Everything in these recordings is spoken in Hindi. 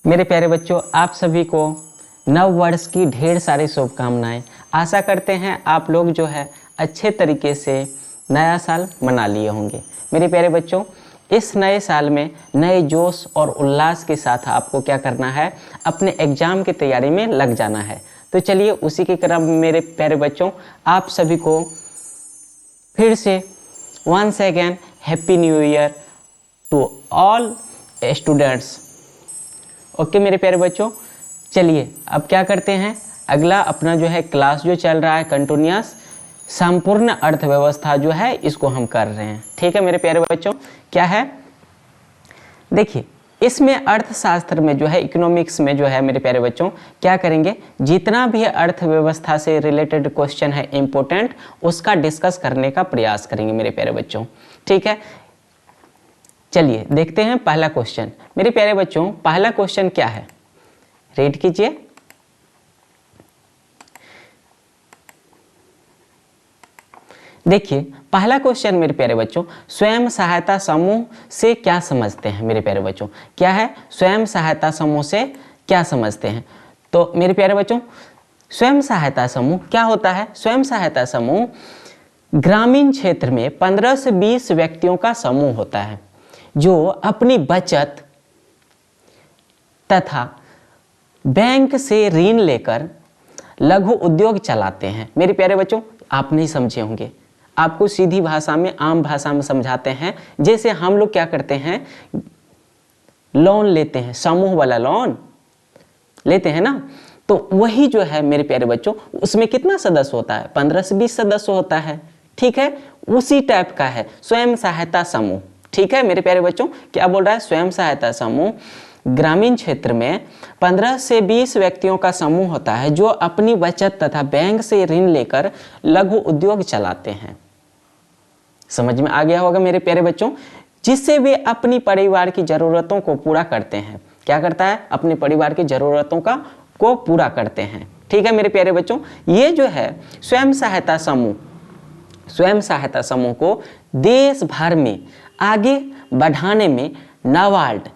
मेरे प्यारे बच्चों, आप सभी को नव वर्ष की ढेर सारी शुभकामनाएं। आशा करते हैं आप लोग जो है अच्छे तरीके से नया साल मना लिए होंगे। मेरे प्यारे बच्चों, इस नए साल में नए जोश और उल्लास के साथ आपको क्या करना है, अपने एग्ज़ाम की तैयारी में लग जाना है। तो चलिए उसी के क्रम में मेरे प्यारे बच्चों, आप सभी को फिर से once again happy new year to all students. Okay मेरे प्यारे बच्चों, चलिए अब क्या करते हैं, अगला अपना जो है क्लास जो चल रहा है कंटिन्यूअस संपूर्ण अर्थव्यवस्था जो है इसको हम कर रहे हैं। ठीक है मेरे प्यारे बच्चों, क्या है देखिए, इसमें अर्थशास्त्र में जो है इकोनॉमिक्स में जो है मेरे प्यारे बच्चों क्या करेंगे, जितना भी अर्थव्यवस्था से रिलेटेड क्वेश्चन है इम्पोर्टेंट, उसका डिस्कस करने का प्रयास करेंगे मेरे प्यारे बच्चों। ठीक है, चलिए देखते हैं पहला क्वेश्चन। मेरे प्यारे बच्चों, पहला क्वेश्चन क्या है, रीड कीजिए। देखिए पहला क्वेश्चन मेरे प्यारे बच्चों, स्वयं सहायता समूह से क्या समझते हैं। मेरे प्यारे बच्चों क्या है, स्वयं सहायता समूह से क्या समझते हैं। तो मेरे प्यारे बच्चों, स्वयं सहायता समूह क्या होता है। स्वयं सहायता समूह ग्रामीण क्षेत्र में 15 से 20 व्यक्तियों का समूह होता है जो अपनी बचत तथा बैंक से ऋण लेकर लघु उद्योग चलाते हैं। मेरे प्यारे बच्चों, आप नहीं समझे होंगे, आपको सीधी भाषा में आम भाषा में समझाते हैं। जैसे हम लोग क्या करते हैं, लोन लेते हैं, समूह वाला लोन लेते हैं ना, तो वही जो है मेरे प्यारे बच्चों, उसमें कितना सदस्य होता है, 15 से 20 सदस्य होता है। ठीक है, उसी टाइप का है स्वयं सहायता समूह। ठीक है मेरे प्यारे बच्चों, क्या बोल रहा है, स्वयं सहायता समूह ग्रामीण क्षेत्र में 15 से 20 व्यक्तियों का समूह होता है जो अपनी बचत तथा बैंक से ऋण लेकर लघु उद्योग चलाते हैं। समझ में आ गया होगा मेरे प्यारे बच्चों, जिससे वे अपनी परिवार की जरूरतों को पूरा करते हैं। क्या करता है, अपने परिवार की जरूरतों को पूरा करते हैं। ठीक है मेरे प्यारे बच्चों, ये जो है स्वयं सहायता समूह को देश भर में आगे बढ़ाने में नाबार्ड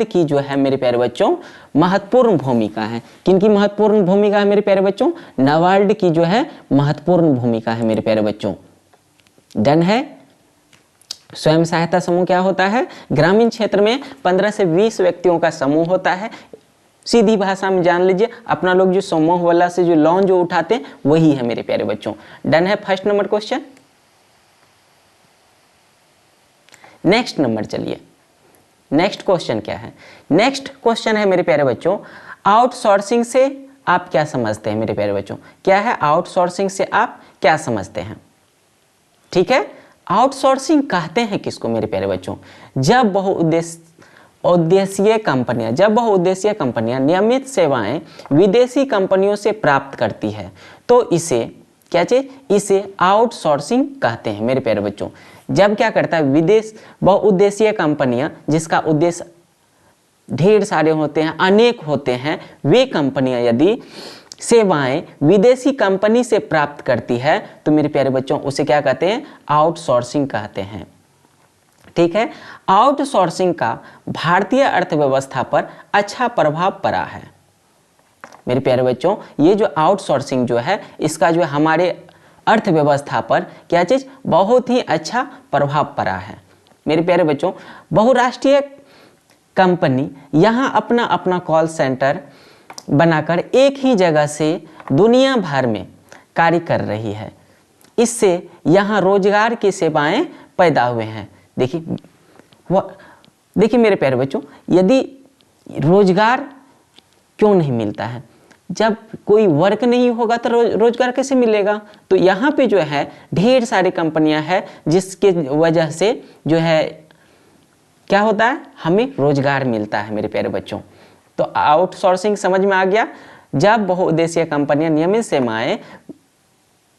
की जो है मेरे प्यारे बच्चों महत्वपूर्ण भूमिका है। किनकी महत्वपूर्ण भूमिका है मेरे प्यारे बच्चों, नाबार्ड की जो है महत्वपूर्ण भूमिका है मेरे प्यारे बच्चों। डन है। स्वयं सहायता समूह क्या होता है, ग्रामीण क्षेत्र में 15 से 20 व्यक्तियों का समूह होता है। सीधी भाषा में जान लीजिए, अपना लोग जो समूह वाला से जो लोन जो उठाते हैं वही है मेरे प्यारे बच्चों। डन है first number question. Next number, चलिए नेक्स्ट क्वेश्चन क्या है। नेक्स्ट क्वेश्चन है मेरे प्यारे बच्चों, आउटसोर्सिंग से आप क्या समझते हैं। मेरे प्यारे बच्चों क्या है, आउटसोर्सिंग से आप क्या समझते हैं। ठीक है, आउटसोर्सिंग कहते हैं किसको मेरे प्यारे बच्चों, जब बहुउद्देशीय कंपनियां नियमित सेवाएं विदेशी कंपनियों से प्राप्त करती है तो इसे क्या चीज, इसे आउटसोर्सिंग कहते हैं मेरे प्यारे बच्चों। जब क्या करता है, बहुउद्देशीय कंपनियां जिसका उद्देश्य ढेर सारे होते हैं, अनेक होते हैं, वे कंपनियां यदि सेवाएं विदेशी कंपनी से प्राप्त करती है तो मेरे प्यारे बच्चों उसे क्या कहते हैं, आउटसोर्सिंग कहते हैं। ठीक है, आउटसोर्सिंग का भारतीय अर्थव्यवस्था पर अच्छा प्रभाव पड़ा है। मेरे प्यारे बच्चों, ये जो आउटसोर्सिंग जो है इसका जो हमारे अर्थव्यवस्था पर क्या चीज, बहुत ही अच्छा प्रभाव पड़ा है। मेरे प्यारे बच्चों, बहुराष्ट्रीय कंपनी यहाँ अपना अपना कॉल सेंटर बनाकर एक ही जगह से दुनिया भर में कार्य कर रही है। इससे यहाँ रोजगार की सेवाएं पैदा हुए हैं। देखिए मेरे प्यारे बच्चों, यदि रोजगार क्यों नहीं मिलता है, जब कोई वर्क नहीं होगा तो रोजगार कैसे मिलेगा। तो यहाँ पे जो है ढेर सारी कंपनियां हैं जिसके वजह से जो है क्या होता है, हमें रोजगार मिलता है मेरे प्यारे बच्चों। तो आउटसोर्सिंग समझ में आ गया, जब बहुउद्देशीय कंपनियां नियमित सेवाएं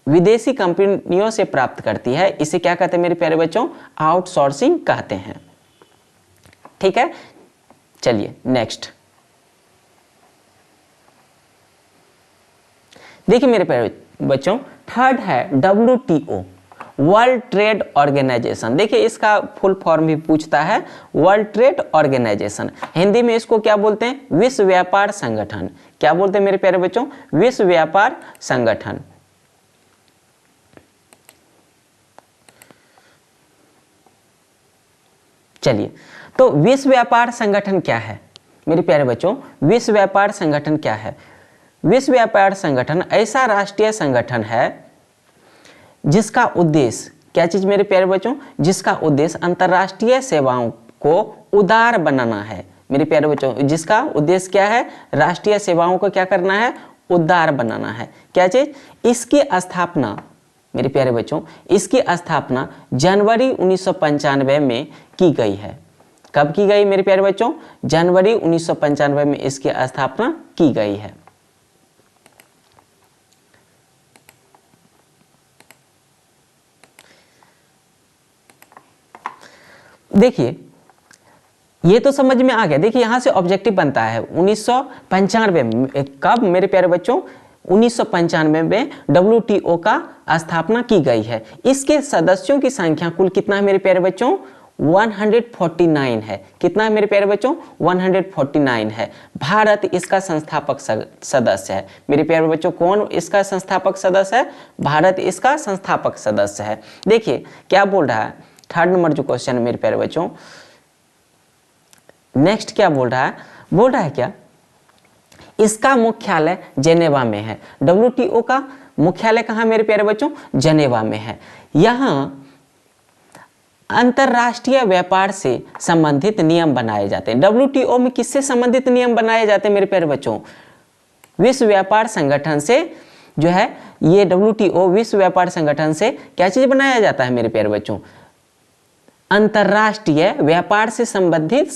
विदेशी कंपनियों से प्राप्त करती है, इसे क्या कहते हैं मेरे प्यारे बच्चों, आउटसोर्सिंग कहते हैं। ठीक है, चलिए नेक्स्ट। देखिए मेरे प्यारे बच्चों, थर्ड है WTO, वर्ल्ड ट्रेड ऑर्गेनाइजेशन। देखिए इसका फुल फॉर्म भी पूछता है, वर्ल्ड ट्रेड ऑर्गेनाइजेशन। हिंदी में इसको क्या बोलते हैं? विश्व व्यापार संगठन। क्या बोलते हैं मेरे प्यारे बच्चों? विश्व व्यापार संगठन। चलिए, तो विश्व व्यापार संगठन क्या है मेरे प्यारे बच्चों? विश्व व्यापार संगठन क्या है? विश्व व्यापार संगठन ऐसा राष्ट्रीय संगठन है जिसका उद्देश्य, क्या चीज मेरे प्यारे बच्चों? जिसका उद्देश्य अंतर्राष्ट्रीय सेवाओं को उदार बनाना है। मेरे प्यारे बच्चों, जिसका उद्देश्य क्या है? राष्ट्रीय सेवाओं को क्या करना है? उदार बनाना है। क्या चीज? इसकी स्थापना मेरे प्यारे बच्चों, इसकी स्थापना जनवरी 1995 में की गई है। कब की गई मेरे प्यारे बच्चों? जनवरी 1995 में इसकी स्थापना की गई है। देखिए ये तो समझ में आ गया। देखिए यहां से ऑब्जेक्टिव बनता है 1995 में। कब मेरे प्यारे बच्चों? 1995 में WTO का स्थापना की गई है। इसके सदस्यों की संख्या कुल कितना है मेरे प्यारे बच्चों? 149 है। कितना है मेरे प्यारे बच्चों? 149 है। भारत इसका संस्थापक सदस्य है। मेरे प्यारे बच्चों, कौन इसका संस्थापक सदस्य है? भारत इसका संस्थापक सदस्य है। देखिए क्या बोल रहा है, थर्ड नंबर जो क्वेश्चन है मेरे प्यारे बच्चों, नेक्स्ट क्या बोल रहा है? बोल रहा है क्या? इसका मुख्यालय जेनेवा में है। WTO का मुख्यालय कहाँ मेरे प्यारे बच्चों? जेनेवा में है। यहाँ अंतरराष्ट्रीय व्यापार से संबंधित नियम बनाए जाते हैं। WTO में किससे संबंधित नियम बनाए जाते हैं मेरे प्यारे बच्चों? विश्व व्यापार संगठन से जो है, ये WTO विश्व व्यापार संगठन से क्या चीज बनाया जाता है मेरे प्यारे बच्चों? अंतरराष्ट्रीय व्यापार से संबंधित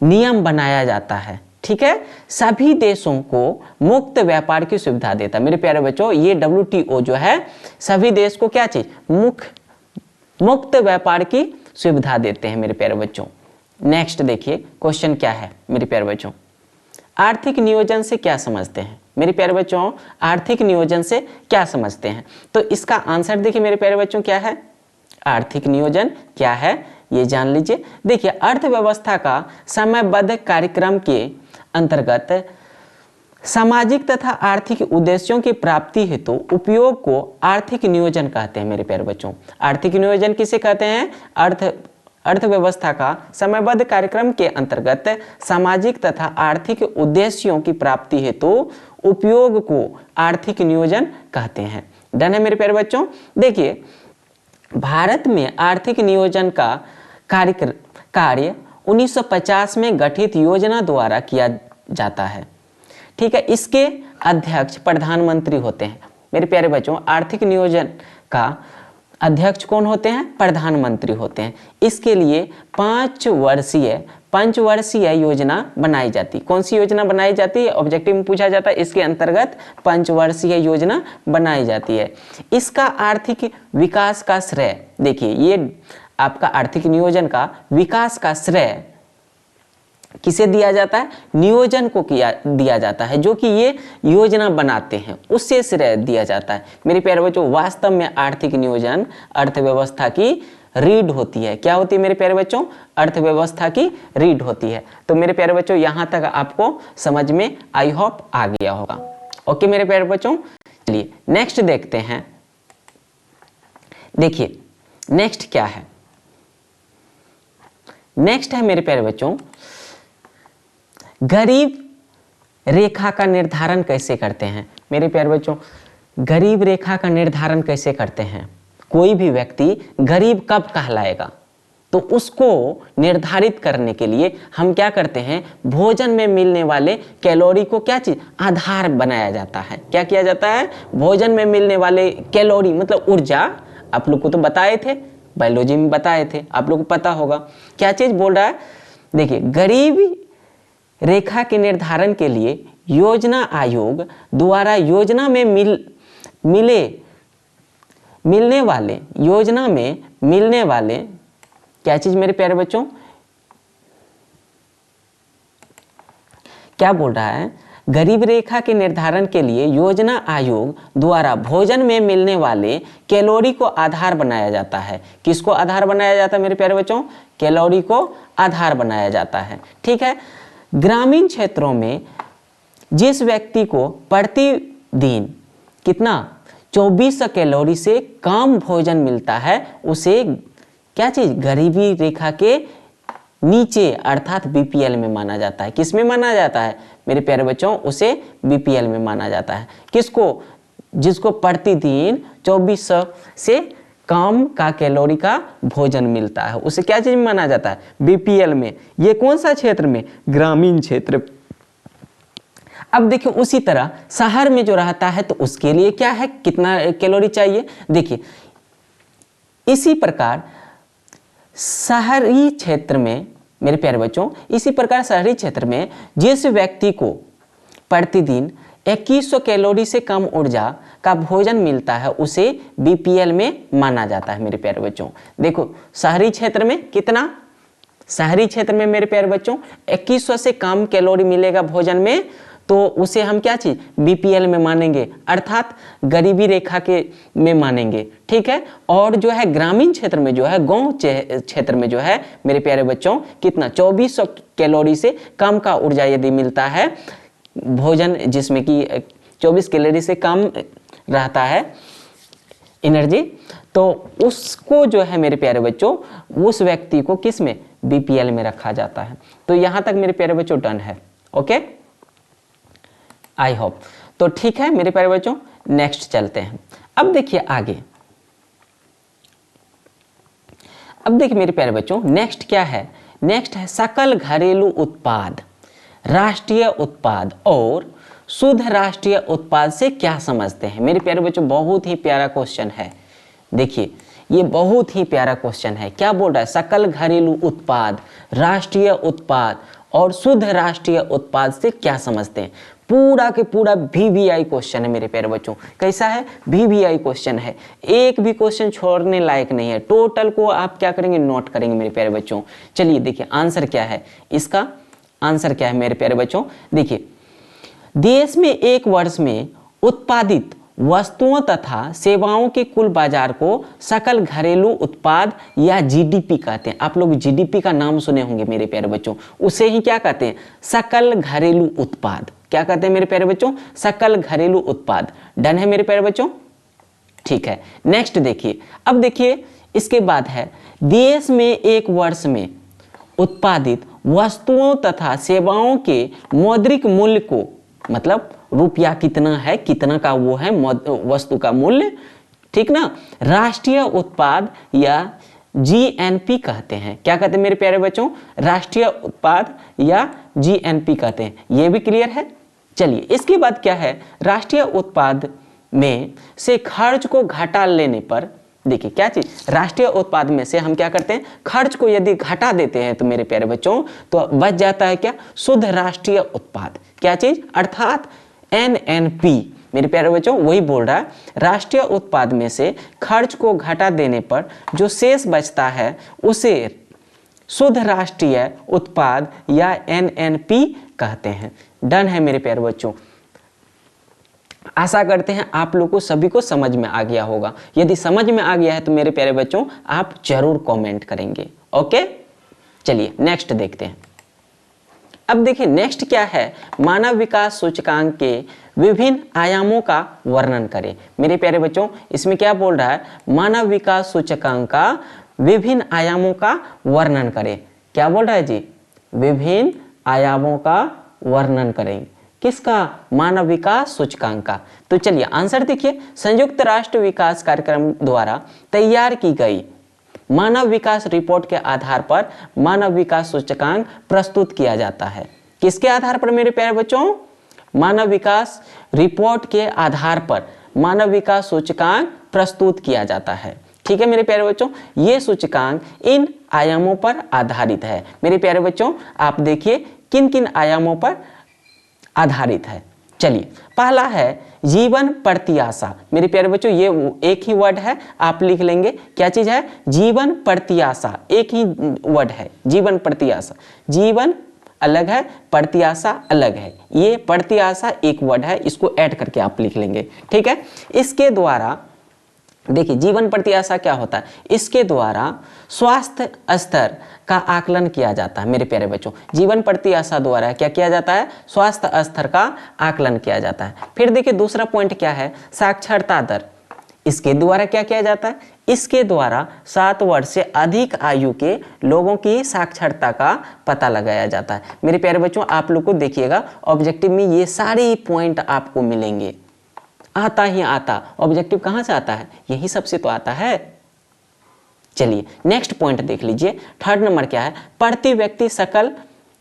नियम बनाया जाता है। ठीक है, सभी देशों को मुक्त व्यापार की सुविधा देता है। मेरे प्यारे बच्चों, ये WTO जो है सभी देश को क्या चीज? मुक्त व्यापार की सुविधा देते हैं मेरे प्यारे बच्चों। नेक्स्ट देखिए क्वेश्चन क्या है मेरे प्यारे बच्चों, आर्थिक नियोजन से क्या समझते हैं? मेरे प्यारे बच्चों, आर्थिक नियोजन से क्या समझते हैं? तो इसका आंसर देखिए मेरे प्यारे बच्चों क्या है? आर्थिक नियोजन क्या है ये जान लीजिए। देखिए अर्थव्यवस्था का समयबद्ध कार्यक्रम के अंतर्गत सामाजिक तथा आर्थिक उद्देश्यों की प्राप्ति हेतु उपयोग को आर्थिक नियोजन कहते हैं मेरे प्यारे बच्चों। आर्थिक नियोजन किसे कहते हैं? अर्थव्यवस्था का समयबद्ध कार्यक्रम के अंतर्गत सामाजिक तथा आर्थिक उद्देश्यों की प्राप्ति हेतु उपयोग को आर्थिक नियोजन कहते हैं। डन है मेरे प्यारे बच्चों। देखिए भारत में आर्थिक नियोजन का कार्य 1950 में गठित योजना द्वारा किया जाता है। ठीक है, इसके अध्यक्ष प्रधानमंत्री होते हैं। मेरे प्यारे बच्चों, आर्थिक नियोजन का अध्यक्ष कौन होते हैं? प्रधानमंत्री होते हैं। इसके लिए पंचवर्षीय योजना बनाई जाती। कौन सी योजना बनाई जाती है? ऑब्जेक्टिव में पूछा जाता है। इसके अंतर्गत पंचवर्षीय योजना बनाई जाती है। इसका आर्थिक विकास का श्रेय, देखिए ये आपका आर्थिक नियोजन का विकास का श्रेय किसे दिया जाता है? नियोजन को दिया जाता है, जो कि ये योजना बनाते हैं उससे श्रेय दिया जाता है। मेरे प्यारे बच्चों, वास्तव में आर्थिक नियोजन अर्थव्यवस्था की रीढ़ होती है। क्या होती है मेरे प्यारे बच्चों? अर्थव्यवस्था की रीढ़ होती है। तो मेरे प्यारे बच्चों, यहाँ तक आपको समझ में आई होप आ गया होगा। ओके मेरे प्यारे बच्चों, चलिए नेक्स्ट देखते हैं। देखिए नेक्स्ट क्या है? नेक्स्ट है मेरे प्यारे बच्चों, गरीब रेखा का निर्धारण कैसे करते हैं? मेरे प्यारे बच्चों, गरीब रेखा का निर्धारण कैसे करते हैं? कोई भी व्यक्ति गरीब कब कहलाएगा, तो उसको निर्धारित करने के लिए हम क्या करते हैं? भोजन में मिलने वाले कैलोरी को क्या चीज? आधार बनाया जाता है। क्या किया जाता है? भोजन में मिलने वाले कैलोरी मतलब ऊर्जा, आप लोग को तो बताए थे, बायोलॉजी में बताए थे, आप लोग को पता होगा। क्या चीज बोल रहा है? देखिए गरीबी रेखा के निर्धारण के लिए योजना आयोग द्वारा योजना में मिलने वाले क्या चीज मेरे प्यारे बच्चों? क्या बोल रहा है? गरीब रेखा के निर्धारण के लिए योजना आयोग द्वारा भोजन में मिलने वाले कैलोरी को आधार बनाया जाता है। किसको आधार बनाया जाता है मेरे प्यारे बच्चों? कैलोरी को आधार बनाया जाता है। ठीक है, ग्रामीण क्षेत्रों में जिस व्यक्ति को प्रतिदिन कितना 2400 कैलोरी से कम भोजन मिलता है उसे क्या चीज? गरीबी रेखा के नीचे अर्थात बीपीएल में माना जाता है। किस में माना जाता है मेरे प्यारे बच्चों? उसे बीपीएल में माना जाता है। किसको? जिसको प्रतिदिन 2400 से कम का कैलोरी का भोजन मिलता है उसे क्या चीज में माना जाता है? बीपीएल में। ये कौन सा क्षेत्र में? ग्रामीण क्षेत्र। अब देखिए उसी तरह शहर में जो रहता है तो उसके लिए क्या है, कितना कैलोरी चाहिए? देखिए इसी प्रकार शहरी क्षेत्र में मेरे प्यारे बच्चों, इसी प्रकार शहरी क्षेत्र में जिस व्यक्ति को प्रतिदिन 2100 कैलोरी से कम ऊर्जा का भोजन मिलता है उसे बीपीएल में माना जाता है मेरे प्यारे बच्चों। देखो शहरी क्षेत्र में कितना? शहरी क्षेत्र में मेरे प्यारे बच्चों 2100 से कम कैलोरी मिलेगा भोजन में तो उसे हम क्या चीज? बीपीएल में मानेंगे अर्थात गरीबी रेखा के में मानेंगे। ठीक है, और जो है ग्रामीण क्षेत्र में जो है, गांव क्षेत्र में जो है मेरे प्यारे बच्चों कितना 2400 कैलोरी से कम का ऊर्जा यदि मिलता है भोजन, जिसमें कि 24 कैलोरी से कम रहता है एनर्जी, तो उसको जो है मेरे प्यारे बच्चों उस व्यक्ति को किस में? बीपीएल में रखा जाता है। तो यहां तक मेरे प्यारे बच्चों डन है। Okay, I hope. तो ठीक है मेरे प्यारे बच्चों, नेक्स्ट चलते हैं। अब देखिए आगे, अब देखिए मेरे प्यारे बच्चों नेक्स्ट क्या है? नेक्स्ट है सकल घरेलू उत्पाद, राष्ट्रीय उत्पाद और शुद्ध राष्ट्रीय उत्पाद से क्या समझते हैं? मेरे प्यारे बच्चों बहुत ही प्यारा क्वेश्चन है। देखिए ये बहुत ही प्यारा क्वेश्चन है। क्या बोल रहा है? सकल घरेलू उत्पाद, राष्ट्रीय उत्पाद और शुद्ध राष्ट्रीय उत्पाद से क्या समझते हैं? पूरा के पूरा वीवीआई क्वेश्चन है मेरे प्यारे बच्चों। कैसा है? वीवीआई क्वेश्चन है, एक भी क्वेश्चन छोड़ने लायक नहीं है। टोटल को आप क्या करेंगे? नोट करेंगे मेरे प्यारे बच्चों। चलिए देखिए आंसर क्या है इसका। आंसर क्या है मेरे प्यारे बच्चों? देखिए देश में एक वर्ष में उत्पादित वस्तुओं तथा सेवाओं के कुल बाजार को सकल घरेलू उत्पाद या जीडीपी कहते हैं। आप लोग जीडीपी का नाम सुने होंगे मेरे प्यारे बच्चों, उसे ही क्या कहते हैं? सकल घरेलू उत्पाद। क्या कहते हैं मेरे प्यारे बच्चों? सकल घरेलू उत्पाद। डन है मेरे प्यारे बच्चों? ठीक है, नेक्स्ट देखिए। अब देखिए इसके बाद है देश में एक वर्ष में उत्पादित वस्तुओं तथा सेवाओं के मौद्रिक मूल्य को, मतलब रुपया कितना है, कितना का वो है वस्तु का मूल्य, ठीक ना, राष्ट्रीय उत्पाद या जीएनपी कहते हैं। क्या कहते हैं मेरे प्यारे बच्चों? राष्ट्रीय उत्पाद या जीएनपी कहते हैं। ये भी क्लियर है। चलिए इसके बाद क्या है? राष्ट्रीय उत्पाद में से खर्च को घटा लेने पर, देखिए क्या चीज? राष्ट्रीय उत्पाद में से हम क्या करते हैं? खर्च को यदि घटा देते हैं तो मेरे प्यारे बच्चों तो बच जाता है क्या? शुद्ध राष्ट्रीय उत्पाद। क्या चीज? अर्थात एनएनपी। मेरे प्यारे बच्चों वही बोल रहा है, राष्ट्रीय उत्पाद में से खर्च को घटा देने पर जो शेष बचता है उसे शुद्ध राष्ट्रीय उत्पाद या एनएनपी कहते हैं। डन है मेरे प्यारे बच्चों। आशा करते हैं आप लोगों को सभी को समझ में आ गया होगा। यदि समझ में आ गया है तो मेरे प्यारे बच्चों आप जरूर कमेंट करेंगे। ओके, चलिए नेक्स्ट देखते हैं। अब देखिए नेक्स्ट क्या है? मानव विकास सूचकांक के विभिन्न आयामों का वर्णन करें। मेरे प्यारे बच्चों इसमें क्या बोल रहा है? मानव विकास सूचकांक का विभिन्न आयामों का वर्णन करें। क्या बोल रहा है जी? विभिन्न आयामों का वर्णन करें। किसका? मानव विकास सूचकांक का। तो चलिए आंसर देखिए, संयुक्त राष्ट्र विकास कार्यक्रम द्वारा तैयार की गई मानव विकास रिपोर्ट के आधार पर मानव विकास सूचकांक प्रस्तुत किया जाता है। किसके आधार पर मेरे प्यारे बच्चों? मानव विकास रिपोर्ट के आधार पर मानव विकास सूचकांक प्रस्तुत किया जाता है। ठीक है मेरे प्यारे बच्चों, ये सूचकांक इन आयामों पर आधारित है। मेरे प्यारे बच्चों आप देखिए किन किन आयामों पर आधारित है। चलिए पहला है जीवन प्रत्याशा। मेरे प्यारे बच्चों ये एक ही वर्ड है, आप लिख लेंगे। क्या चीज है? जीवन प्रत्याशा, एक ही वर्ड है, जीवन प्रत्याशा। जीवन अलग है, प्रत्याशा अलग है। ये प्रत्याशा एक वर्ड है, इसको ऐड करके आप लिख लेंगे, ठीक है। इसके द्वारा देखिए जीवन प्रत्याशा क्या होता है, इसके द्वारा स्वास्थ्य स्तर का आकलन किया जाता है मेरे प्यारे बच्चों। जीवन प्रत्याशा द्वारा क्या किया जाता है, स्वास्थ्य स्तर का आकलन किया जाता है। फिर देखिए दूसरा पॉइंट क्या है, साक्षरता दर। इसके द्वारा क्या किया जाता है, इसके द्वारा 7 वर्ष से अधिक आयु के लोगों की साक्षरता का पता लगाया जाता है। मेरे प्यारे बच्चों आप लोग को देखिएगा ऑब्जेक्टिव में ये सारे पॉइंट आपको मिलेंगे, आता ही आता। ऑब्जेक्टिव कहाँ से आता है, यही सबसे तो आता है। चलिए नेक्स्ट पॉइंट देख लीजिए, थर्ड नंबर क्या है, प्रति व्यक्ति सकल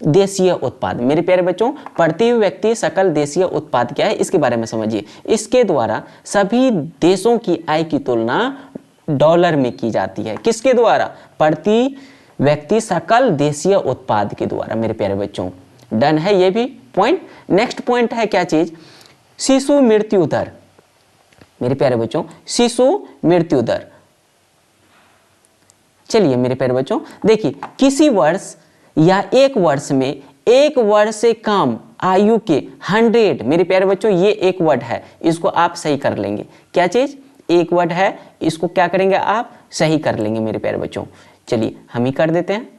देशीय उत्पाद। मेरे प्यारे बच्चों प्रति व्यक्ति सकल देशीय उत्पाद क्या है, इसके बारे में समझिए। इसके द्वारा सभी देशों की आय की तुलना डॉलर में की जाती है। किसके द्वारा, प्रति व्यक्ति सकल देशीय उत्पाद के द्वारा। मेरे प्यारे बच्चों डन है ये भी पॉइंट। नेक्स्ट पॉइंट है क्या चीज, शिशु मृत्यु दर। मेरे प्यारे बच्चों शिशु मृत्यु दर। चलिए मेरे प्यारे बच्चों देखिए, किसी वर्ष या एक वर्ष में एक वर्ष से कम आयु के 100, मेरे प्यारे बच्चों ये एक वर्ड है, इसको आप सही कर लेंगे। क्या चीज, एक वर्ड है, इसको क्या करेंगे आप सही कर लेंगे मेरे प्यारे बच्चों। चलिए हम ही कर देते हैं।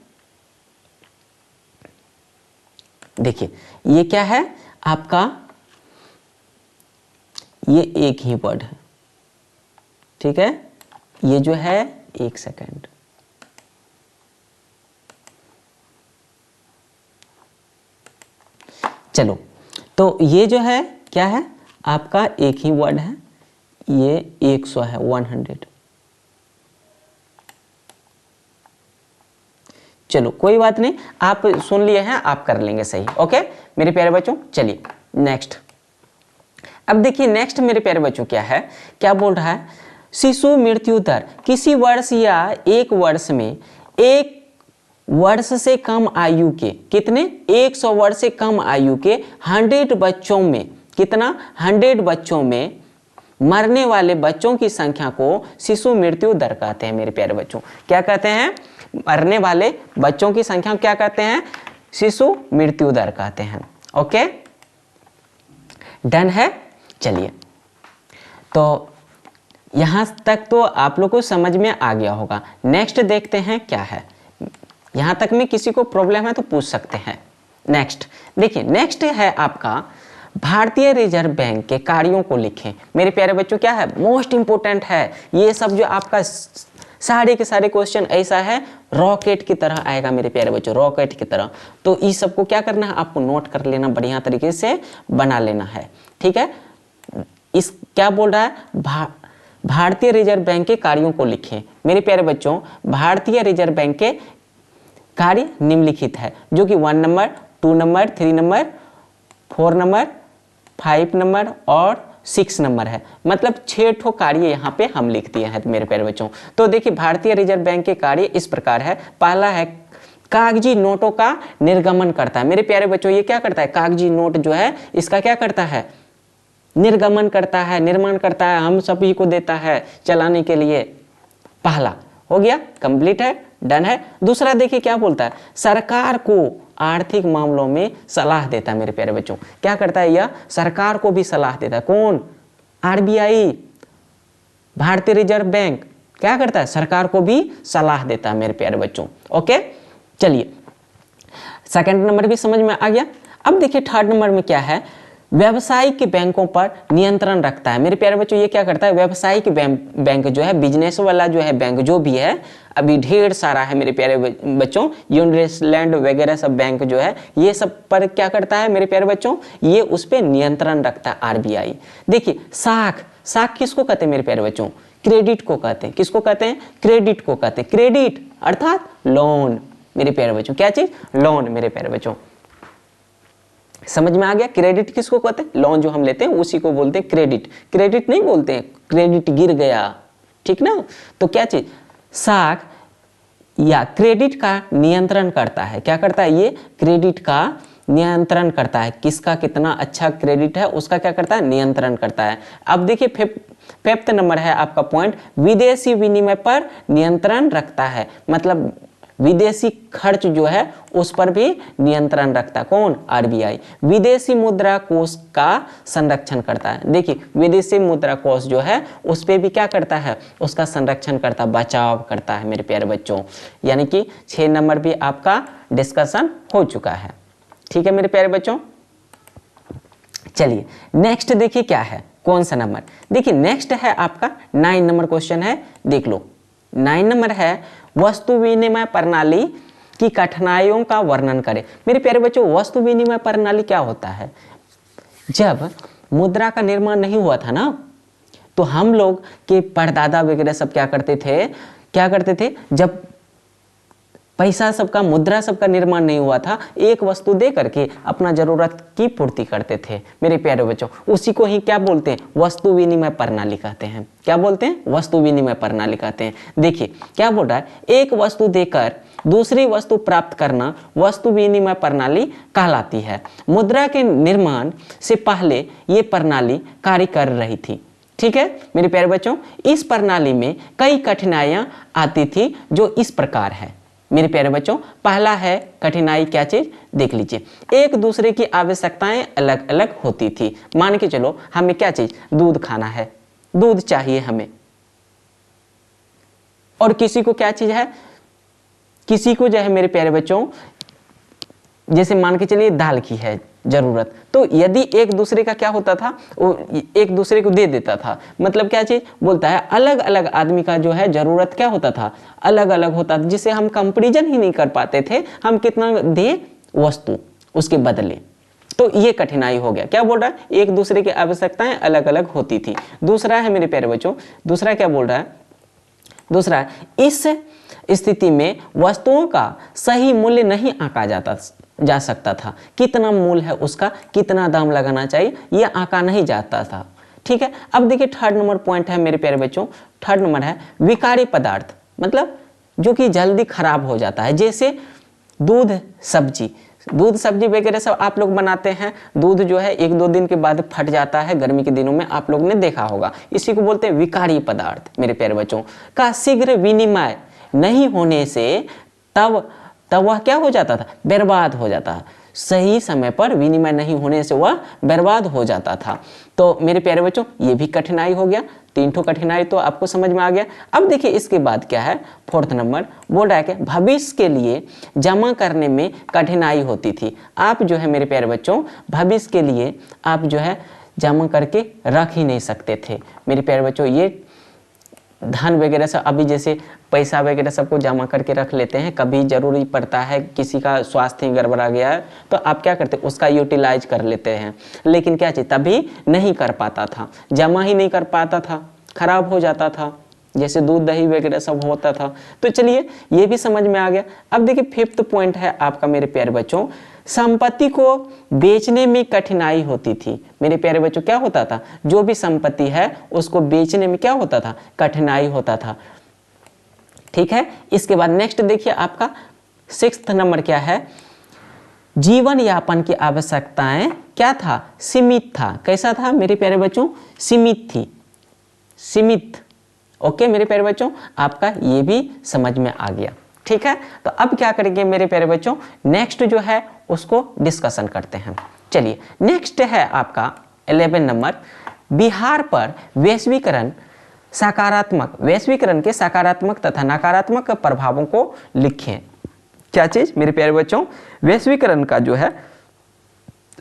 देखिए ये क्या है आपका, ये एक ही वर्ड है, ठीक है। ये जो है, एक सेकेंड, चलो तो ये जो है क्या है आपका, एक ही वर्ड है, ये 100 है, 100। चलो कोई बात नहीं, आप सुन लिए हैं, आप कर लेंगे सही। ओके मेरे प्यारे बच्चों चलिए नेक्स्ट। अब देखिए नेक्स्ट मेरे प्यारे बच्चों क्या है, क्या बोल रहा है, शिशु मृत्यु दर। किसी वर्ष या एक वर्ष में एक वर्ष से कम आयु के, कितने, 100 वर्ष से कम आयु के 100 बच्चों में, कितना, 100 बच्चों में मरने वाले बच्चों की संख्या को शिशु मृत्यु दर कहते हैं। मेरे प्यारे बच्चों क्या कहते हैं, मरने वाले बच्चों की संख्या क्या कहते हैं, शिशु मृत्यु दर कहते हैं। ओके डन है। चलिए तो यहां तक तो आप लोग को समझ में आ गया होगा। नेक्स्ट देखते हैं क्या है, यहां तक में किसी को प्रॉब्लम है तो पूछ सकते हैं। नेक्स्ट देखिए, नेक्स्ट है आपका भारतीय रिजर्व बैंक के कार्यों को लिखें। मेरे प्यारे बच्चों क्या है, मोस्ट इंपोर्टेंट है ये सब, जो आपका सारे के सारे क्वेश्चन ऐसा है रॉकेट की तरह आएगा मेरे प्यारे बच्चों, रॉकेट की तरह। तो इस सबको क्या करना है, आपको नोट कर लेना, बढ़िया तरीके से बना लेना है, ठीक है। इस क्या बोल रहा है, भारतीय रिजर्व बैंक के कार्यों को लिखें। मेरे प्यारे बच्चों भारतीय रिजर्व बैंक के कार्य निम्नलिखित है, जो कि 1 number, 2 number, 3 number, 4 number, 5 number और 6 नंबर है। मतलब 6 ठो कार्य यहाँ पे हम लिख दिए हैं मेरे प्यारे बच्चों। तो देखिए भारतीय रिजर्व बैंक के कार्य इस प्रकार है। पहला है कागजी नोटों का निर्गमन करता है। मेरे प्यारे बच्चों ये क्या करता है, कागजी नोट जो है इसका क्या करता है, निर्गमन करता है, निर्माण करता है, हम सभी को देता है चलाने के लिए। पहला हो गया, कंप्लीट है, डन है। दूसरा देखिए क्या बोलता है, सरकार को आर्थिक मामलों में सलाह देता है। मेरे प्यारे बच्चों क्या करता है, यह सरकार को भी सलाह देता है। कौन, आरबीआई, भारतीय रिजर्व बैंक क्या करता है, सरकार को भी सलाह देता है मेरे प्यारे बच्चों। ओके चलिए सेकंड नंबर भी समझ में आ गया। अब देखिए थर्ड नंबर में क्या है, व्यावसायिक बैंकों पर नियंत्रण रखता है। मेरे प्यारे बच्चों ये क्या करता है, व्यावसायिक बैंक जो है, बिजनेस वाला जो है बैंक जो भी है, अभी ढेर सारा है मेरे प्यारे बच्चों, यूनिवर्सल वगैरह सब बैंक जो है, ये सब पर क्या करता है मेरे प्यारे बच्चों, ये उस पर नियंत्रण रखता है आरबीआई। देखिए साख, साख किसको कहते हैं मेरे प्यारे बच्चों, क्रेडिट को कहते हैं। किसको कहते हैं, क्रेडिट को कहते हैं। क्रेडिट अर्थात लोन मेरे प्यारे बच्चों, क्या चीज, लोन मेरे प्यारे बच्चों। समझ में आ गया, क्रेडिट किसको कहते हैं, लोन जो हम लेते हैं उसी को बोलते हैं क्रेडिट। क्रेडिट नहीं बोलते हैं, क्रेडिट गिर गया, ठीक ना। तो क्या चीज, साख या क्रेडिट का नियंत्रण करता है। क्या करता है, ये क्रेडिट का नियंत्रण करता है। किसका कितना अच्छा क्रेडिट है उसका क्या करता है, नियंत्रण करता है। अब देखिए फिफ्थ नंबर है आपका पॉइंट, विदेशी विनिमय पर नियंत्रण रखता है। मतलब विदेशी खर्च जो है उस पर भी नियंत्रण रखता है। कौन? आरबीआई। विदेशी मुद्रा कोष का संरक्षण करता है। देखिए विदेशी मुद्रा कोष जो है उस पर भी क्या करता है? उसका संरक्षण करता, बचाव करता है मेरे प्यारे बच्चों। यानी कि 6 नंबर भी आपका डिस्कशन हो चुका है। ठीक है मेरे प्यारे बच्चों। चलिए नेक्स्ट देखिए क्या है, कौन सा नंबर? देखिए नेक्स्ट है आपका 9 नंबर क्वेश्चन है, देख लो। 9 नंबर है वस्तु विनिमय प्रणाली की कठिनाइयों का वर्णन करें। मेरे प्यारे बच्चों वस्तु विनिमय प्रणाली क्या होता है? जब मुद्रा का निर्माण नहीं हुआ था ना, तो हम लोग के परदादा वगैरह सब क्या करते थे, जब पैसा सबका, मुद्रा सबका निर्माण नहीं हुआ था, एक वस्तु दे करके अपना जरूरत की पूर्ति करते थे मेरे प्यारे बच्चों। उसी को ही क्या बोलते हैं? वस्तु विनिमय प्रणाली कहते हैं। क्या बोलते हैं? वस्तु विनिमय प्रणाली कहते हैं। देखिए क्या बोल रहा है, एक वस्तु देकर दूसरी वस्तु प्राप्त करना वस्तु विनिमय प्रणाली कहलाती है। मुद्रा के निर्माण से पहले ये प्रणाली कार्य कर रही थी। ठीक है मेरे प्यारे बच्चों, इस प्रणाली में कई कठिनाइयां आती थी जो इस प्रकार है मेरे प्यारे बच्चों। पहला है कठिनाई, क्या चीज? देख लीजिए, एक दूसरे की आवश्यकताएं अलग अलग होती थी। मान के चलो हमें क्या चीज? दूध खाना है, दूध चाहिए हमें, और किसी को क्या चीज है? किसी को जो है मेरे प्यारे बच्चों, जैसे मान के चलिए दाल की है जरूरत, तो यदि एक दूसरे का क्या होता था, वो एक दूसरे को दे देता था। मतलब क्या चीज बोलता है, अलग अलग आदमी का जो है जरूरत क्या होता था? अलग अलग होता था, जिसे हम कंपैरिजन ही नहीं कर पाते थे, हम कितना दे वस्तु उसके बदले। तो ये कठिनाई हो गया। क्या बोल रहा है? एक दूसरे की आवश्यकताएं अलग अलग होती थी। दूसरा है मेरे प्यारे बच्चों, दूसरा क्या बोल रहा है? दूसरा है, इस स्थिति में वस्तुओं का सही मूल्य नहीं आंका जा सकता था। कितना मूल्य है उसका, कितना दाम लगाना चाहिए, यह आंका नहीं जाता था। ठीक है, अब देखिए थर्ड नंबर पॉइंट है मेरे प्यारे बच्चों, थर्ड नंबर है विकारी पदार्थ, मतलब जो कि जल्दी खराब हो जाता है। जैसे दूध सब्जी वगैरह सब आप लोग बनाते हैं, दूध जो है 1-2 दिन के बाद फट जाता है, गर्मी के दिनों में आप लोग ने देखा होगा। इसी को बोलते हैं विकारी पदार्थ मेरे प्यारे बच्चों। का शीघ्र विनिमय नहीं होने से तब वह क्या हो जाता था? बर्बाद हो जाता है। सही समय पर विनिमय नहीं होने से वह बर्बाद हो जाता था। तो मेरे प्यारे बच्चों ये भी कठिनाई हो गया। 3 कठिनाई तो आपको समझ में आ गया। अब देखिए इसके बाद क्या है, 4th नंबर बोल रहा है कि भविष्य के लिए जमा करने में कठिनाई होती थी। आप जो है मेरे प्यारे बच्चों भविष्य के लिए आप जो है जमा करके रख ही नहीं सकते थे मेरे प्यारे बच्चों। ये धन वगैरह सब अभी जैसे पैसा वगैरह सबको जमा करके रख लेते हैं, कभी जरूरी पड़ता है, किसी का स्वास्थ्य गड़बड़ा गया है तो आप क्या करते हैं? उसका यूटिलाइज कर लेते हैं। लेकिन क्या चीज़ तभी नहीं कर पाता था, जमा ही नहीं कर पाता था, खराब हो जाता था, जैसे दूध दही वगैरह सब होता था। तो चलिए ये भी समझ में आ गया। अब देखिए 5th पॉइंट है आपका मेरे प्यारे बच्चों, संपत्ति को बेचने में कठिनाई होती थी मेरे प्यारे बच्चों। क्या होता था? जो भी संपत्ति है उसको बेचने में क्या होता था? कठिनाई होता था। ठीक है, इसके बाद नेक्स्ट देखिए आपका 6th नंबर क्या है, जीवन यापन की आवश्यकताएं क्या था? सीमित था। कैसा था मेरे प्यारे बच्चों? सीमित थी, सीमित। ओके मेरे प्यारे बच्चों, आपका ये भी समझ में आ गया। ठीक है, तो अब क्या करेंगे मेरे प्यारे बच्चों, नेक्स्ट जो है उसको डिस्कशन करते हैं। चलिए नेक्स्ट है आपका 11 नंबर, बिहार पर वैश्वीकरण के सकारात्मक तथा नकारात्मक प्रभावों को लिखें। क्या चीज मेरे प्यारे बच्चों? वैश्वीकरण का जो है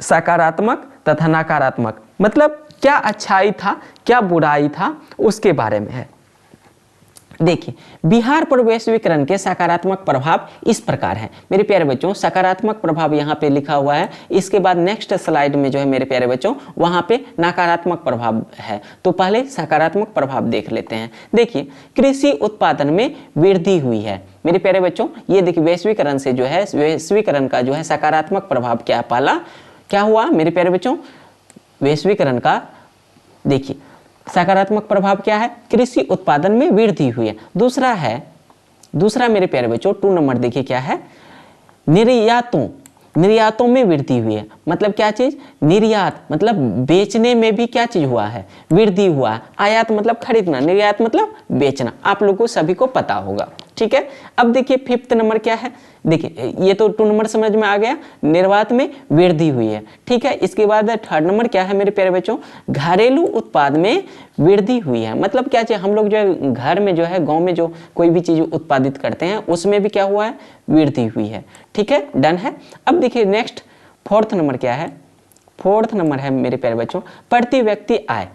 सकारात्मक तथा नकारात्मक, मतलब क्या अच्छाई था क्या बुराई था उसके बारे में है। देखिए बिहार पर वैश्वीकरण के सकारात्मक प्रभाव इस प्रकार है मेरे प्यारे बच्चों। सकारात्मक प्रभाव यहाँ पे लिखा हुआ है, इसके बाद नेक्स्ट स्लाइड में जो है मेरे प्यारे बच्चों वहाँ पे नकारात्मक प्रभाव है। तो पहले सकारात्मक प्रभाव देख लेते हैं। देखिए कृषि उत्पादन में वृद्धि हुई है मेरे प्यारे बच्चों। ये देखिए वैश्वीकरण से जो है, वैश्वीकरण का जो है सकारात्मक प्रभाव क्या पहला क्या हुआ मेरे प्यारे बच्चों? वैश्वीकरण का देखिए सकारात्मक प्रभाव क्या है? कृषि उत्पादन में वृद्धि हुई है। दूसरा मेरे प्यारे बच्चों 2 नंबर देखिए क्या है, निर्यातों में वृद्धि हुई है। मतलब क्या चीज? निर्यात मतलब बेचने में भी क्या चीज हुआ है? वृद्धि हुआ है। आयात मतलब खरीदना, निर्यात मतलब बेचना, आप लोगों को सभी को पता होगा। ठीक है। अब देखिए फिफ्थ नंबर क्या है, देखिए ये तो 2 नंबर समझ में आ गया, निर्वात में वृद्धि हुई है, ठीक है। इसके बाद थर्ड नंबर क्या है मेरे प्यारे बच्चों, घरेलू उत्पाद में वृद्धि हुई है। मतलब क्या चाहिए, हम लोग जो है घर में जो है, गांव में जो कोई भी चीज उत्पादित करते हैं उसमें भी क्या हुआ है, वृद्धि हुई है, ठीक है, डन है। अब देखिए नेक्स्ट फोर्थ नंबर क्या है, फोर्थ नंबर है मेरे प्यारे बच्चों प्रति व्यक्ति आय।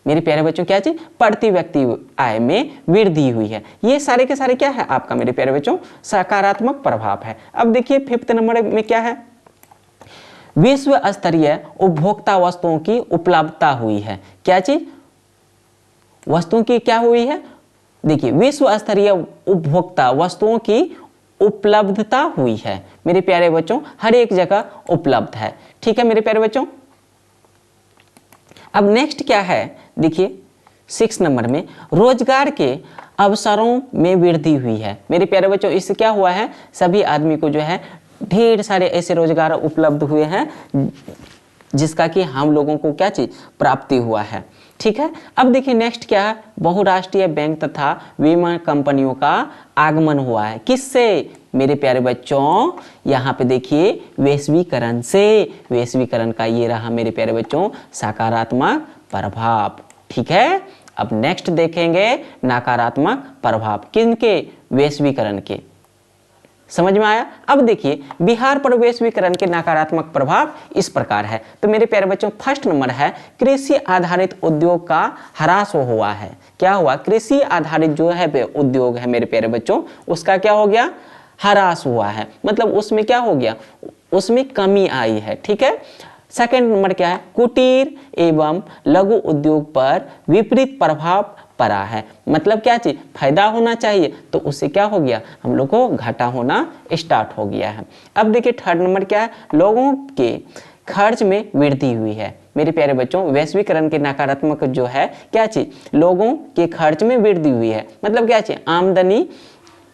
मेरे प्यारे बच्चों क्या चीज, प्रति व्यक्ति आय में वृद्धि हुई है। ये सारे के सारे क्या है आपका मेरे प्यारे बच्चों सकारात्मक प्रभाव है। अब देखिए फिफ्थ नंबर में क्या है, विश्व स्तरीय उपभोक्ता वस्तुओं की उपलब्धता हुई है। क्या चीज, वस्तुओं की क्या हुई है, देखिए विश्व स्तरीय उपभोक्ता वस्तुओं की उपलब्धता हुई है मेरे प्यारे बच्चों, हर एक जगह उपलब्ध है, ठीक है मेरे प्यारे बच्चों। अब नेक्स्ट क्या है, देखिए 6 नंबर में रोजगार के अवसरों में वृद्धि हुई है मेरे प्यारे बच्चों। इससे क्या हुआ है, सभी आदमी को जो है ढेर सारे ऐसे रोजगार उपलब्ध हुए हैं जिसका कि हम लोगों को क्या चीज प्राप्ति हुआ है, ठीक है। अब देखिए नेक्स्ट क्या है, बहुराष्ट्रीय बैंक तथा बीमा कंपनियों का आगमन हुआ है। किससे मेरे प्यारे बच्चों, यहाँ पे देखिए वैश्वीकरण से, वैश्वीकरण का ये रहा मेरे प्यारे बच्चों सकारात्मक प्रभाव, ठीक है। अब नेक्स्ट देखेंगे नकारात्मक प्रभाव, किनके, वैश्वीकरण के, समझ में आया। अब देखिए बिहार पर वैश्वीकरण के नकारात्मक प्रभाव इस प्रकार है। तो मेरे प्यारे बच्चों फर्स्ट नंबर है कृषि आधारित उद्योग का ह्रास हुआ है। क्या हुआ, कृषि आधारित जो है उद्योग है मेरे प्यारे बच्चों उसका क्या हो गया, ह्रास हुआ है, मतलब उसमें क्या हो गया, उसमें कमी आई है, ठीक है। सेकंड नंबर क्या है, कुटीर एवं लघु उद्योग पर विपरीत प्रभाव पड़ा है। मतलब क्या चीज, फायदा होना चाहिए तो उससे क्या हो गया, हम लोग को घाटा होना स्टार्ट हो गया है। अब देखिए थर्ड नंबर क्या है, लोगों के खर्च में वृद्धि हुई है मेरे प्यारे बच्चों। वैश्वीकरण के नकारात्मक जो है क्या चीज, लोगों के खर्च में वृद्धि हुई है, मतलब क्या चीज, आमदनी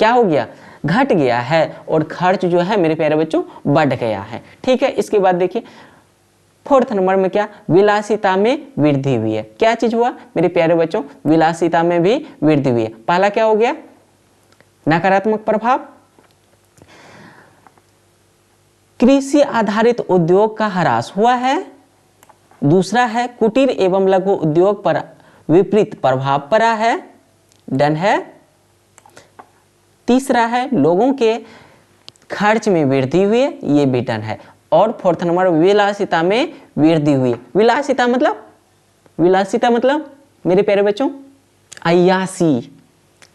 क्या हो गया, घट गया है और खर्च जो है मेरे प्यारे बच्चों बढ़ गया है, ठीक है। इसके बाद देखिए फोर्थ नंबर में क्या, विलासिता में वृद्धि हुई है। क्या चीज हुआ मेरे प्यारे बच्चों, विलासिता में भी वृद्धि हुई है। पहला क्या हो गया, नकारात्मक प्रभाव, कृषि आधारित उद्योग का ह्रास हुआ है। दूसरा है कुटीर एवं लघु उद्योग पर विपरीत प्रभाव पड़ा है, डन है। तीसरा है लोगों के खर्च में वृद्धि हुई है, ये भी डन है। और फोर्थ नंबर विलासिता में वृद्धि हुई। विलासिता मतलब, विलासिता मतलब मेरे प्यारे बच्चों अय्यासी,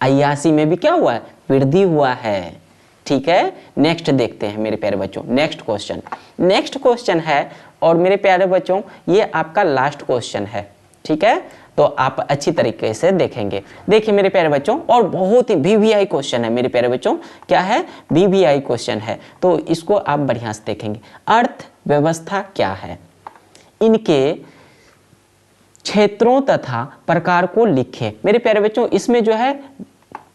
अय्यासी में भी क्या हुआ है, वृद्धि हुआ है, ठीक है। नेक्स्ट देखते हैं मेरे प्यारे बच्चों, नेक्स्ट क्वेश्चन, नेक्स्ट क्वेश्चन है और मेरे प्यारे बच्चों ये आपका लास्ट क्वेश्चन है, ठीक है। तो आप अच्छी तरीके से देखेंगे। देखिए मेरे प्यारे बच्चों, और बहुत ही VVI क्वेश्चन है मेरे प्यारे बच्चों, क्या है, VVI क्वेश्चन है, तो इसको आप बढ़िया से देखेंगे। अर्थव्यवस्था क्या है, इनके क्षेत्रों तथा प्रकार को लिखे। मेरे प्यारे बच्चों इसमें जो है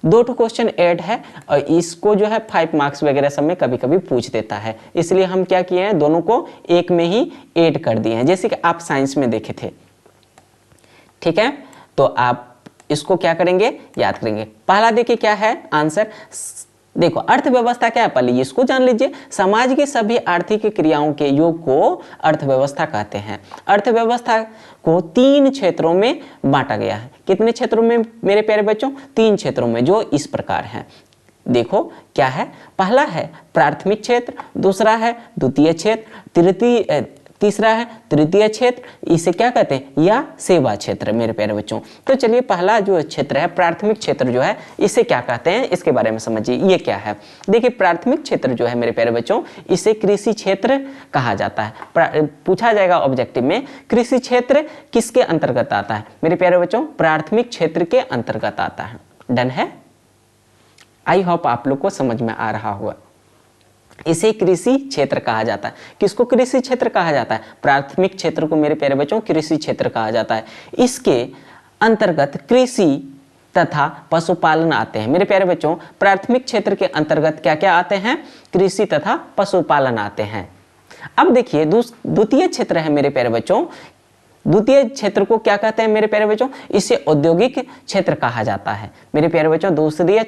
2 क्वेश्चन ऐड है और इसको जो है 5 मार्क्स वगैरह सब में कभी कभी पूछ देता है, इसलिए हम क्या किए हैं, दोनों को एक में ही ऐड कर दिए हैं, जैसे कि आप साइंस में देखे थे, ठीक है। तो आप इसको क्या करेंगे, याद करेंगे। पहला देखिए क्या है आंसर, देखो अर्थव्यवस्था क्या है, पहले इसको जान लीजिए। समाज की सभी आर्थिक क्रियाओं के योग को अर्थव्यवस्था कहते हैं। अर्थव्यवस्था को 3 क्षेत्रों में बांटा गया है। कितने क्षेत्रों में मेरे प्यारे बच्चों, 3 क्षेत्रों में, जो इस प्रकार हैं। देखो क्या है, पहला है प्राथमिक क्षेत्र, दूसरा है द्वितीय क्षेत्र, तीसरा है तृतीय क्षेत्र, इसे क्या कहते हैं, या सेवा क्षेत्र मेरे प्यारे बच्चों। तो चलिए पहला जो क्षेत्र है प्राथमिक क्षेत्र जो है इसे क्या कहते हैं, इसके बारे में समझिए। ये क्या है, देखिए प्राथमिक क्षेत्र जो है मेरे प्यारे बच्चों इसे कृषि क्षेत्र कहा जाता है। पूछा जाएगा ऑब्जेक्टिव में, कृषि क्षेत्र किसके अंतर्गत आता है मेरे प्यारे बच्चों, प्राथमिक क्षेत्र के अंतर्गत आता है, डन है। आई होप आप लोग को समझ में आ रहा होगा। इसे कृषि क्षेत्र कहा जाता है। किसको कृषि क्षेत्र कहा जाता है, प्राथमिक क्षेत्र को मेरे प्यारे बच्चों कृषि क्षेत्र कहा जाता है। इसके अंतर्गत कृषि तथा पशुपालन आते हैं मेरे प्यारे बच्चों। प्राथमिक क्षेत्र के अंतर्गत क्या क्या आते हैं, कृषि तथा पशुपालन आते हैं। अब देखिए द्वितीय क्षेत्र है मेरे प्यारे बच्चों, द्वितीय क्षेत्र को क्या कहते हैं मेरे प्यारे बच्चों? इसे औद्योगिक क्षेत्र कहा जाता है मेरे प्यारे बच्चों। द्वितीय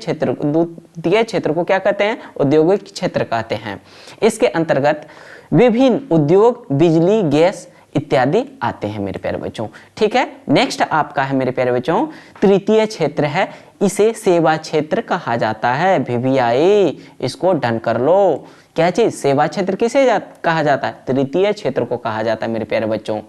क्षेत्र को क्या कहते हैं? औद्योगिक क्षेत्र कहते हैं। इसके अंतर्गत विभिन्न उद्योग, बिजली, गैस इत्यादि आते हैं मेरे प्यारे बच्चों। ठीक है, नेक्स्ट आपका है मेरे प्यारे बच्चों तृतीय क्षेत्र है, इसे सेवा क्षेत्र कहा जाता है। VVI इसको डन कर लो। क्या चीज? सेवा क्षेत्र किसे कहा जाता है? तृतीय क्षेत्र को कहा जाता है मेरे प्यारे बच्चों।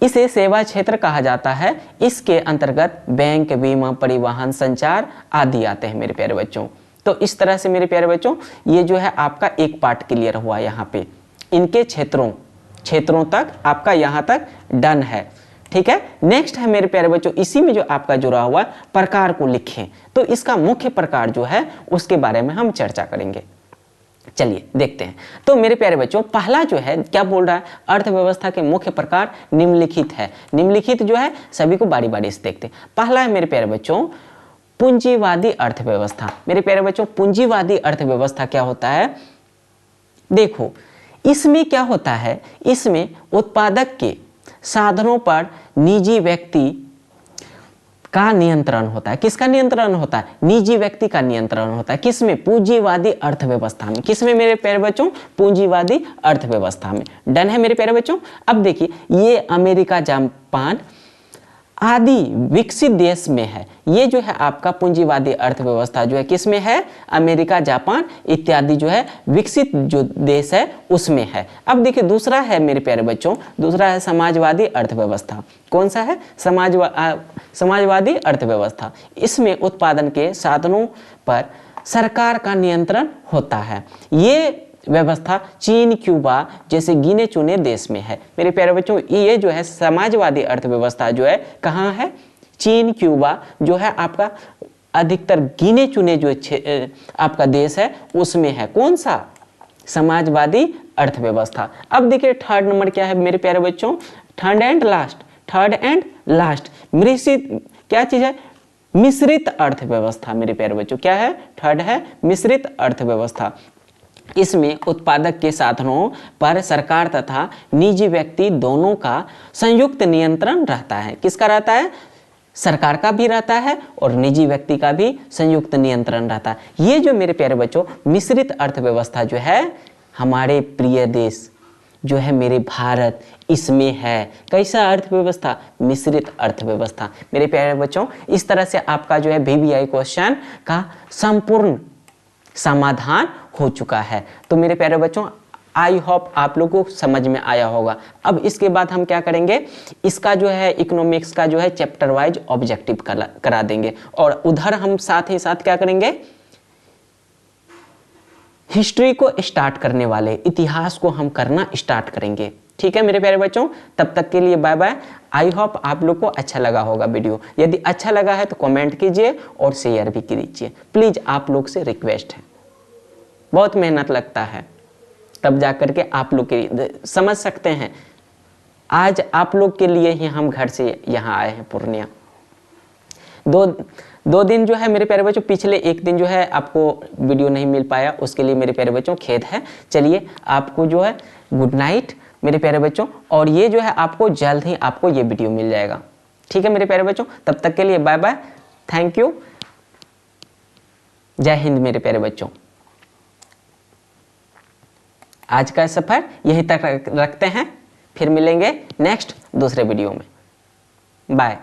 इसे सेवा क्षेत्र कहा जाता है। इसके अंतर्गत बैंक, बीमा, परिवहन, संचार आदि आते हैं मेरे प्यारे बच्चों। तो इस तरह से मेरे प्यारे बच्चों ये जो है आपका एक पार्ट क्लियर हुआ। यहाँ पे इनके क्षेत्रों तक आपका यहाँ तक डन है। ठीक है, नेक्स्ट है मेरे प्यारे बच्चों इसी में जो आपका जुड़ा हुआ प्रकार को लिखें। तो इसका मुख्य प्रकार जो है उसके बारे में हम चर्चा करेंगे। चलिए देखते हैं। तो मेरे प्यारे बच्चों पहला जो है क्या बोल रहा है? अर्थव्यवस्था के मुख्य प्रकार निम्नलिखित है। निम्नलिखित जो है सभी को बारी बारी से देखते हैं। पहला है मेरे प्यारे बच्चों पूंजीवादी अर्थव्यवस्था। मेरे प्यारे बच्चों पूंजीवादी अर्थव्यवस्था क्या होता है? देखो इसमें क्या होता है, इसमें उत्पादक के साधनों पर निजी व्यक्ति का नियंत्रण होता है। किसका नियंत्रण होता है? निजी व्यक्ति का नियंत्रण होता है। किसमें? पूंजीवादी अर्थव्यवस्था में। किसमें मेरे प्यारे बच्चों? पूंजीवादी अर्थव्यवस्था में। डन है मेरे प्यारे बच्चों। अब देखिए ये अमेरिका, जापान आदि विकसित देश में है। ये जो है आपका पूंजीवादी अर्थव्यवस्था जो है किसमें है? अमेरिका, जापान इत्यादि जो है विकसित जो देश है उसमें है। अब देखिए दूसरा है मेरे प्यारे बच्चों, दूसरा है समाजवादी अर्थव्यवस्था। कौन सा है? समाजवादी अर्थव्यवस्था। इसमें उत्पादन के साधनों पर सरकार का नियंत्रण होता है। ये व्यवस्था चीन, क्यूबा जैसे गिने चुने देश में है। मेरे प्यारे बच्चों ये जो है समाजवादी अर्थव्यवस्था जो है कहाँ है? चीन, क्यूबा जो है आपका अधिकतर गिने चुने जो आपका देश है उसमें है। कौन सा? समाजवादी अर्थव्यवस्था। अब देखिए थर्ड नंबर क्या है मेरे प्यारे बच्चों? थर्ड एंड लास्ट मिश्रित क्या चीज है? मिश्रित अर्थव्यवस्था। मेरे प्यारे बच्चों क्या है? थर्ड है मिश्रित अर्थव्यवस्था। इसमें उत्पादक के साधनों पर सरकार तथा निजी व्यक्ति दोनों का संयुक्त नियंत्रण रहता है। किसका रहता है? सरकार का भी रहता है और निजी व्यक्ति का भी संयुक्त नियंत्रण रहता है। ये जो मेरे प्यारे बच्चों मिश्रित अर्थव्यवस्था जो है हमारे प्रिय देश जो है मेरे भारत इसमें है। कैसा अर्थव्यवस्था? मिश्रित अर्थव्यवस्था। मेरे प्यारे बच्चों इस तरह से आपका जो है VVI क्वेश्चन का संपूर्ण समाधान हो चुका है। तो मेरे प्यारे बच्चों आई होप आप लोगों को समझ में आया होगा। अब इसके बाद हम क्या करेंगे? इसका जो है इकोनॉमिक्स का जो है चैप्टर वाइज ऑब्जेक्टिव करा देंगे और उधर हम साथ ही साथ क्या करेंगे? हिस्ट्री को स्टार्ट करने वाले इतिहास को हम करना स्टार्ट करेंगे। ठीक है मेरे प्यारे बच्चों, तब तक के लिए बाय बाय। आई होप आप लोग को अच्छा लगा होगा वीडियो। यदि अच्छा लगा है तो कमेंट कीजिए और शेयर भी कीजिए प्लीज। आप लोग से रिक्वेस्ट है, बहुत मेहनत लगता है तब जाकर के आप लोग के समझ सकते हैं। आज आप लोग के लिए ही हम घर से यहाँ आए हैं पूर्णिया। दो दिन जो है मेरे प्यारे बच्चों, पिछले एक दिन जो है आपको वीडियो नहीं मिल पाया, उसके लिए मेरे प्यारे बच्चों खेद है। चलिए आपको जो है गुड नाइट मेरे प्यारे बच्चों, और ये जो है आपको जल्द ही आपको ये वीडियो मिल जाएगा। ठीक है मेरे प्यारे बच्चों, तब तक के लिए बाय बाय, थैंक यू, जय हिंद मेरे प्यारे बच्चों। आज का सफर यहीं तक रखते हैं, फिर मिलेंगे नेक्स्ट दूसरे वीडियो में। बाय।